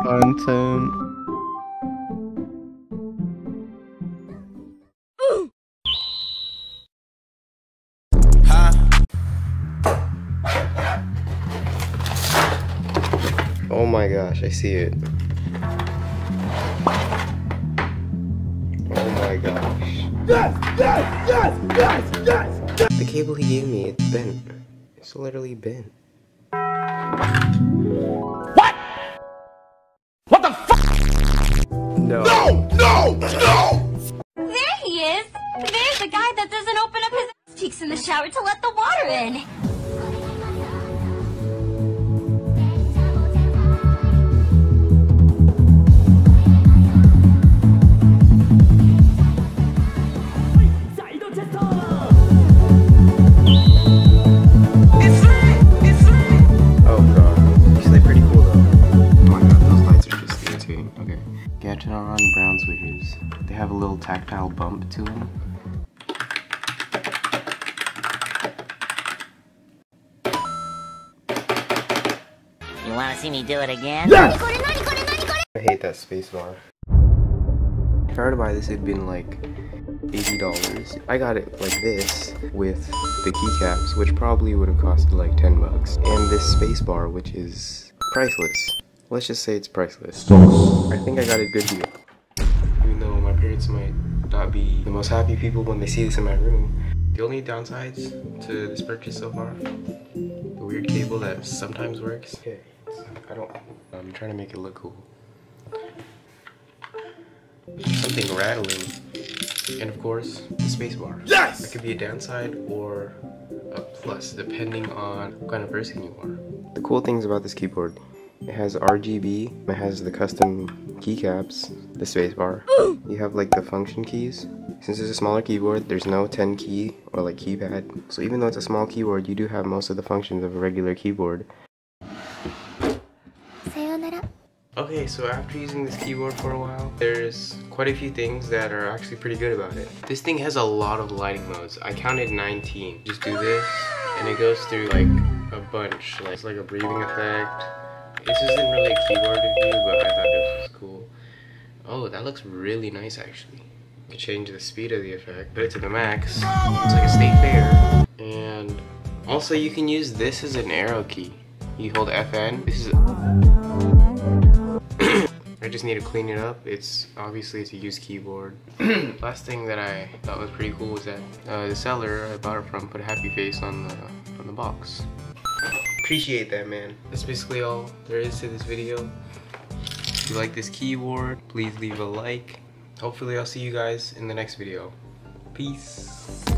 Content. Oh my gosh, I see it. Oh my gosh. The cable he gave me, it's bent. It's literally bent. What? What the fuck? No. No! No! No! There he is! There's a guy that doesn't open up his ass cheeks in the shower to let the water in. On brown switches. They have a little tactile bump to them. You wanna see me do it again? Yes! I hate that spacebar. If I were to buy this, it'd been like $80. I got it like this with the keycaps, which probably would have costed like 10 bucks. And this spacebar, which is priceless. Let's just say it's priceless. I think I got a good deal. Even though my parents might not be the most happy people when they see this in my room, the only downsides to this purchase so far, the weird cable that sometimes works. Okay, I'm trying to make it look cool. Something rattling. And of course, the spacebar. Yes! That could be a downside or a plus, depending on what kind of person you are. The cool things about this keyboard, it has RGB, it has the custom keycaps, the spacebar. You have like the function keys. Since it's a smaller keyboard, there's no 10 key or like keypad. So even though it's a small keyboard, you do have most of the functions of a regular keyboard. Okay, so after using this keyboard for a while, there's quite a few things that are actually pretty good about it. This thing has a lot of lighting modes. I counted 19. Just do this, and it goes through like a bunch. Like, it's like a breathing effect. This isn't really a keyboard review, but I thought this was cool. Oh, that looks really nice actually. You can change the speed of the effect, but it's at the max. It's like a state fair. And also you can use this as an arrow key. You hold FN. This is I just need to clean it up. It's obviously a used keyboard. Last thing that I thought was pretty cool was that the seller I bought it from put a happy face on the box. Appreciate that, man. That's basically all there is to this video. If you like this keyboard, please leave a like. Hopefully I'll see you guys in the next video. Peace.